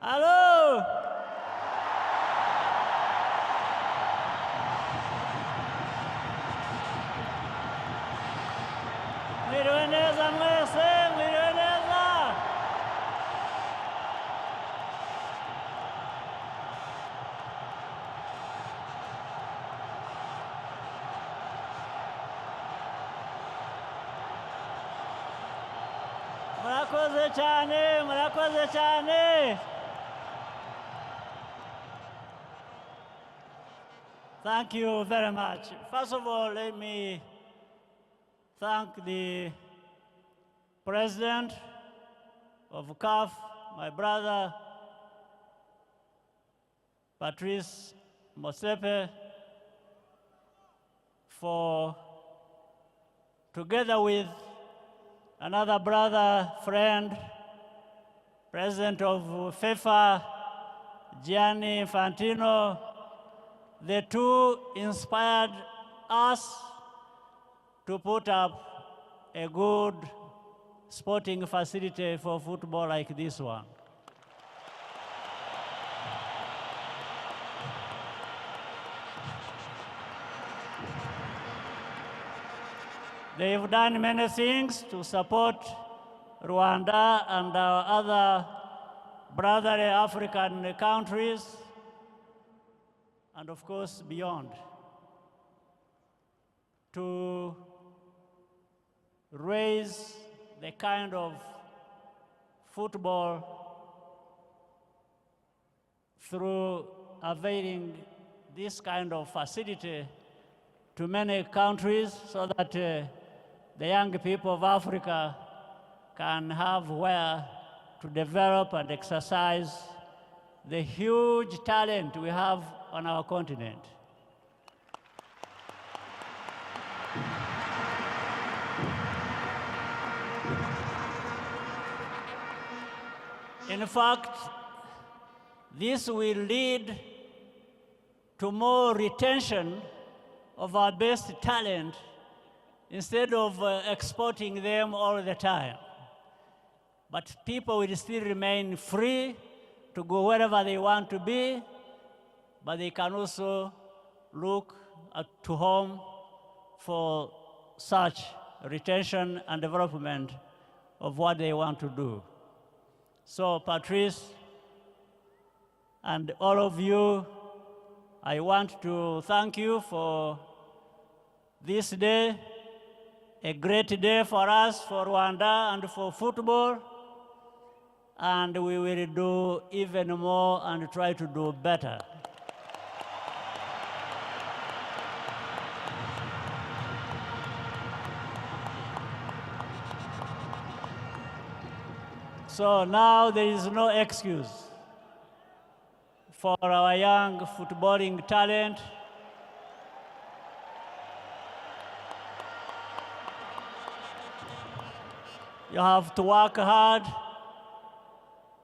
Hello. Mwiriwe neza mwese, mwiriwe neza. Murakoze cyane, murakoze cyane. Thank you very much. First of all, let me thank the President of CAF, my brother, Patrice Motsepe, for, together with another brother, friend, President of FIFA, Gianni Infantino, the two inspired us to put up a good sporting facility for football like this one. They've done many things to support Rwanda and our other brotherly African countries, and of course beyond, to raise the kind of football through availing this kind of facility to many countries so that the young people of Africa can have where to develop and exercise the huge talent we have on our continent. In fact, this will lead to more retention of our best talent instead of exporting them all the time. But people will still remain free to go wherever they want to be, but they can also look to home for such retention and development of what they want to do. So Patrice and all of you, I want to thank you for this day, a great day for us, for Rwanda, and for football. And we will do even more and try to do better. So now there is no excuse for our young footballing talent. You have to work hard,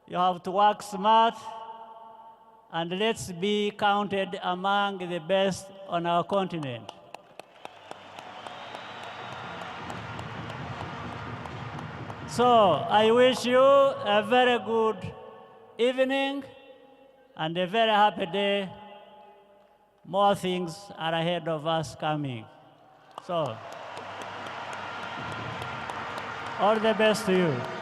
you have to work smart, and let's be counted among the best on our continent. So I wish you a very good evening and a very happy day. More things are ahead of us coming. So, all the best to you.